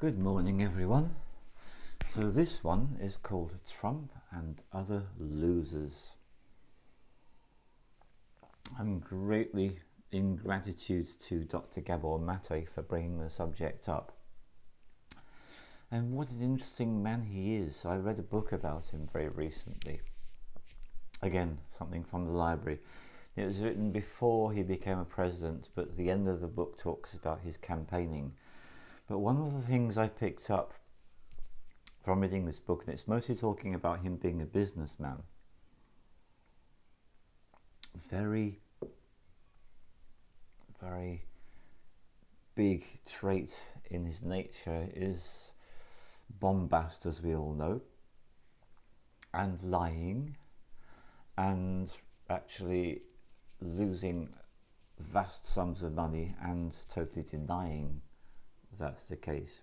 Good morning, everyone. So this one is called Trump and Other Losers. I'm greatly in gratitude to Dr. Gabor Mate for bringing the subject up. And what an interesting man he is. I read a book about him very recently. Again, something from the library. It was written before he became a president, but the end of the book talks about his campaigning. But one of the things I picked up from reading this book, and it's mostly talking about him being a businessman, very big trait in his nature is bombast, as we all know, and lying, and actually losing vast sums of money and totally denying that's the case.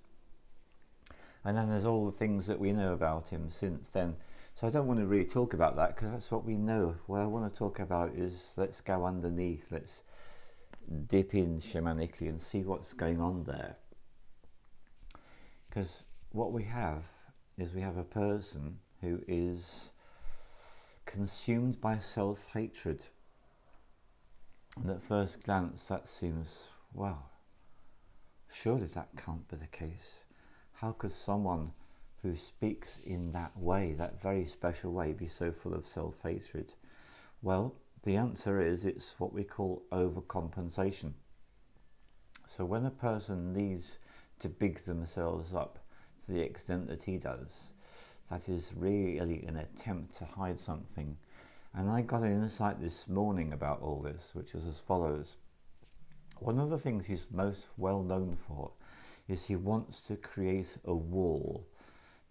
And then there's all the things that we know about him since then. So I don't want to really talk about that because that's what we know. What I want to talk about is let's go underneath, let's dip in shamanically and see what's going on there. Because what we have is we have a person who is consumed by self-hatred. And at first glance that seems, wow, surely that can't be the case. How could someone who speaks in that way, that very special way, be so full of self-hatred? Well, the answer is it's what we call overcompensation. So when a person needs to big themselves up to the extent that he does, that is really an attempt to hide something. And I got an insight this morning about all this, which is as follows. One of the things he's most well known for is he wants to create a wall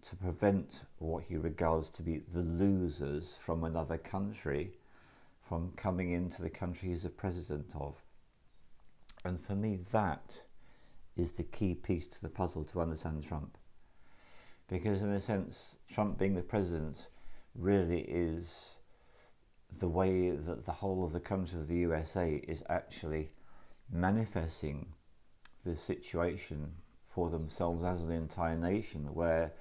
to prevent what he regards to be the losers from another country from coming into the country he's the president of. And for me, that is the key piece to the puzzle to understand Trump. Because in a sense, Trump being the president really is the way that the whole of the country of the USA is actually manifesting the situation for themselves as an entire nation, where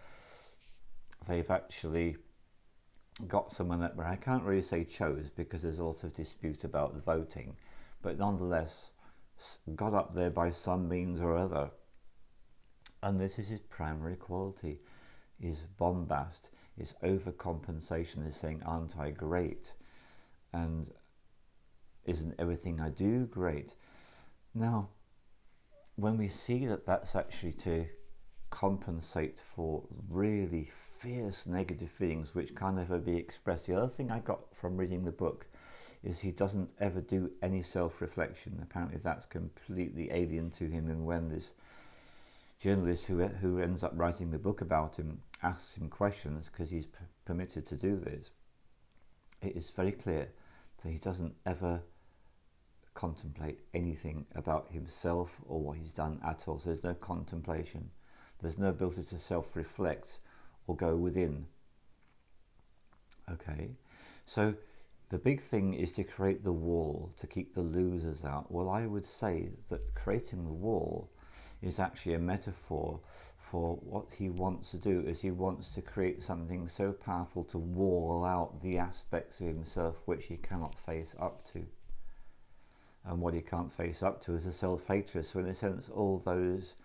they've actually got someone that I can't really say chose because there's a lot of dispute about the voting, but nonetheless got up there by some means or other. And this is his primary quality, is bombast, is overcompensation, is saying, aren't I great? And isn't everything I do great? Now, when we see that that's actually to compensate for really fierce negative feelings which can't ever be expressed, the other thing I got from reading the book is he doesn't ever do any self-reflection. Apparently that's completely alien to him, and when this journalist who ends up writing the book about him asks him questions, because he's permitted to do this, it is very clear that he doesn't ever contemplate anything about himself or what he's done at all. So there's no contemplation, there's no ability to self-reflect or go within. Okay, so the big thing is to create the wall to keep the losers out. Well, I would say that creating the wall is actually a metaphor for what he wants to do, is he wants to create something so powerful to wall out the aspects of himself which he cannot face up to. And what he can't face up to is a self-hatred. So in a sense, all those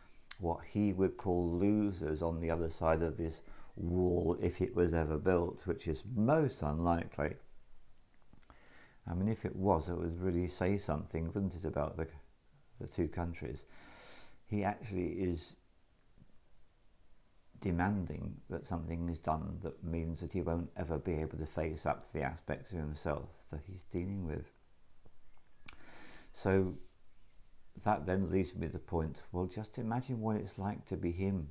what he would call losers on the other side of this wall, if it was ever built, which is most unlikely. I mean, if it was, it would really say something, wouldn't it, about the two countries. He actually is demanding that something is done that means that he won't ever be able to face up to the aspects of himself that he's dealing with. So that then leads me to the point, well, just imagine what it's like to be him.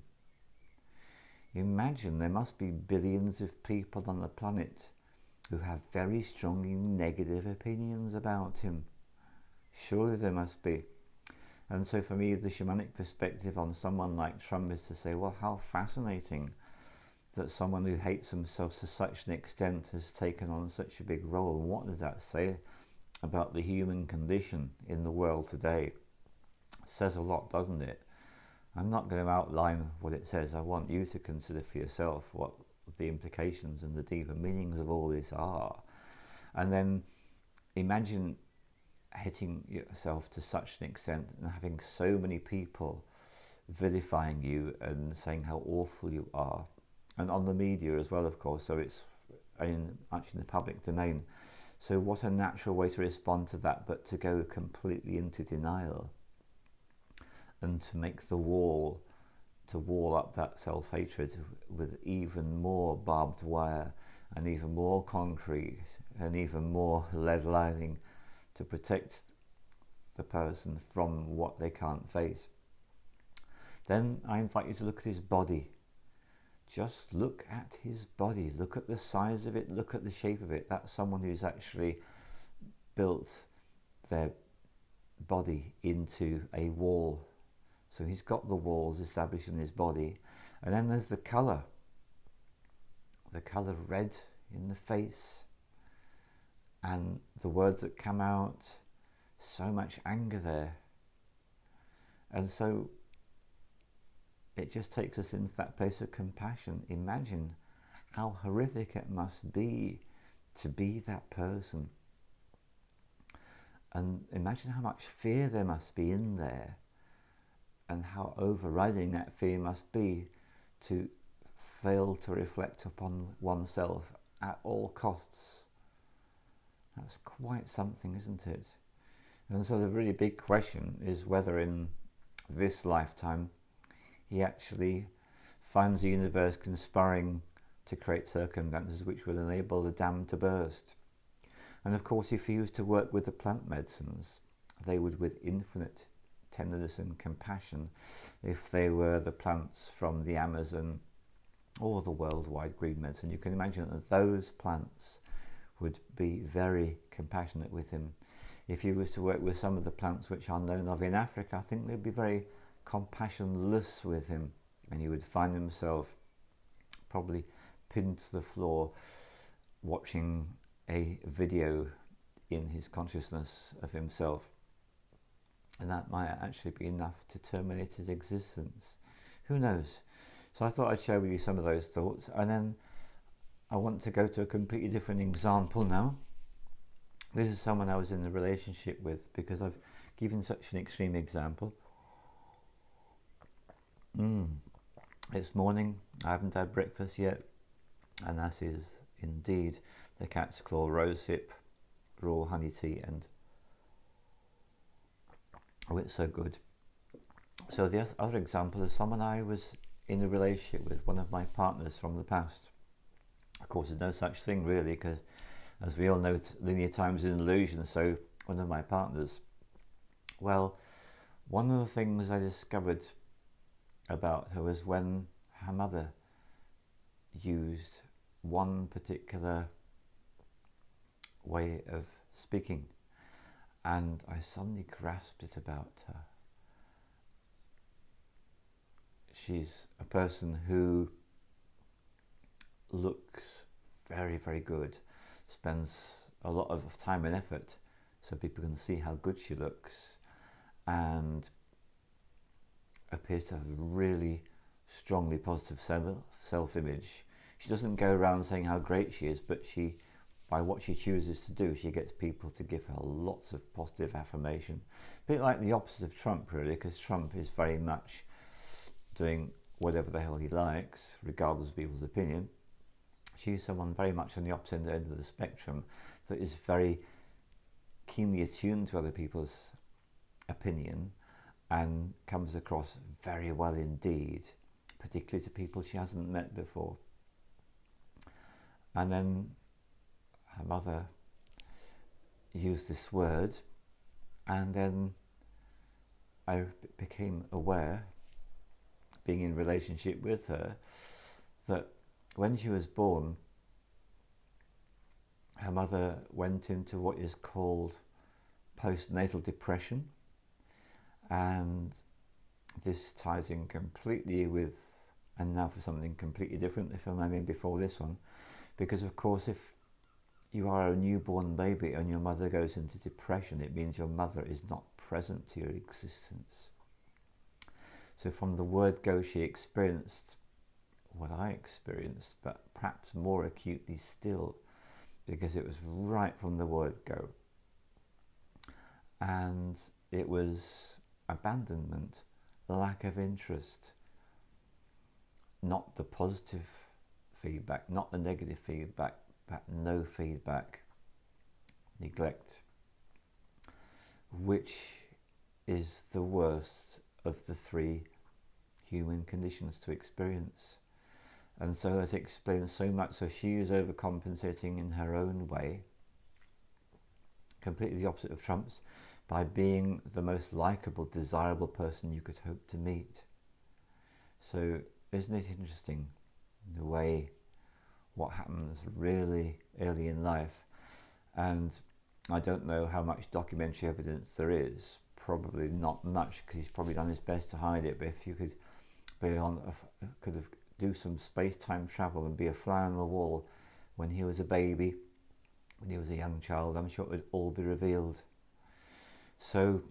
Imagine there must be billions of people on the planet who have very strongly negative opinions about him. Surely there must be. And so for me, the shamanic perspective on someone like Trump is to say, well, how fascinating that someone who hates himself to such an extent has taken on such a big role. And what does that say about the human condition in the world today? It says a lot, doesn't it? I'm not going to outline what it says. I want you to consider for yourself what the implications and the deeper meanings of all this are. And then imagine hitting yourself to such an extent and having so many people vilifying you and saying how awful you are, and on the media as well, of course, so it's actually in the public domain. So what a natural way to respond to that but to go completely into denial and to make the wall, to wall up that self-hatred with even more barbed wire and even more concrete and even more lead lining to protect the person from what they can't face. Then I invite you to look at his body. Just look at his body. Look at the size of it. Look at the shape of it. That's someone who's actually built their body into a wall. So he's got the walls established in his body. And then there's the colour red in the face, and the words that come out, so much anger there. And so it just takes us into that place of compassion. Imagine how horrific it must be to be that person. And imagine how much fear there must be in there, and how overriding that fear must be to fail to reflect upon oneself at all costs. That's quite something, isn't it? And so the really big question is whether in this lifetime he actually finds the universe conspiring to create circumstances which will enable the dam to burst. And of course, if he was to work with the plant medicines, they would, with infinite tenderness and compassion, if they were the plants from the Amazon or the worldwide green medicine, you can imagine that those plants would be very compassionate with him. If he was to work with some of the plants which are known of in Africa, I think they'd be very compassionless with him, and he would find himself probably pinned to the floor watching a video in his consciousness of himself, and that might actually be enough to terminate his existence. Who knows? So I thought I'd share with you some of those thoughts, and then I want to go to a completely different example now. This is someone I was in a relationship with, because I've given such an extreme example. It's morning, I haven't had breakfast yet, and that is indeed the cat's claw rosehip raw honey tea, and oh, it's so good. So the other example is someone I was in a relationship with, one of my partners from the past. Of course, there's no such thing really, because as we all know, linear time is an illusion. So one of my partners, well, one of the things I discovered about her was when her mother used one particular way of speaking, and I suddenly grasped it about her. She's a person who looks very, very good, spends a lot of time and effort so people can see how good she looks, and appears to have really strongly positive self-image. She doesn't go around saying how great she is, but by what she chooses to do, she gets people to give her lots of positive affirmation. A bit like the opposite of Trump, really, because Trump is very much doing whatever the hell he likes, regardless of people's opinion. She's someone very much on the opposite end of the spectrum that is very keenly attuned to other people's opinion and comes across very well indeed, particularly to people she hasn't met before. And then her mother used this word, and then I became aware, being in relationship with her, that when she was born, her mother went into what is called postnatal depression, and this ties in completely with, and now for something completely different, the film I made before this one, because of course if you are a newborn baby and your mother goes into depression, it means your mother is not present to your existence. So from the word go, she experienced what I experienced, but perhaps more acutely still, because it was right from the word go. And it was abandonment, lack of interest, not the positive feedback, not the negative feedback, but no feedback, neglect, which is the worst of the three human conditions to experience. And so it explains so much. So she is overcompensating in her own way, completely the opposite of Trump's, by being the most likable, desirable person you could hope to meet. So isn't it interesting the way what happens really early in life? And I don't know how much documentary evidence there is. Probably not much, because he's probably done his best to hide it. But if you could be on, could have do some space-time travel and be a fly on the wall when he was a baby, when he was a young child, I'm sure it would all be revealed. So,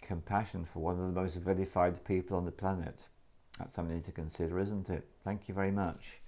compassion for one of the most vilified people on the planet. That's something to consider, isn't it? Thank you very much.